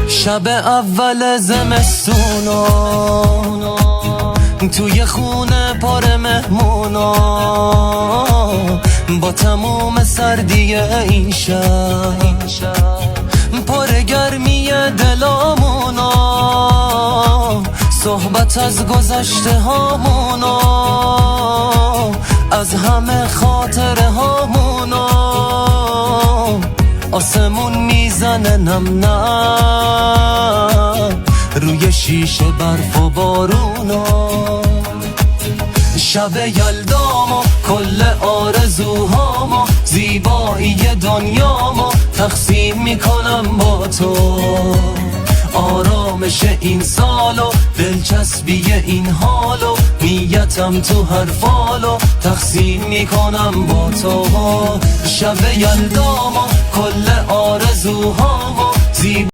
شب اول زمستونا توی خونه پر مهمونا، با تموم سردی این شب پر گرمی دلامونا، صحبت از گذشته هامونا، از همه خاطره هامونا، آسمون میزنه نم نم روی شیشه برف و بارونا. شب یلدامو کل آرزوهامو، زیبایی دنیامو تقسیم میکنم با تو، آرامش این سالو، دلچسبی این حالو، نیتم تو هر فالو تقسیم میکنم با تو. شب یلدامو کل آرزوهامو، زیبایی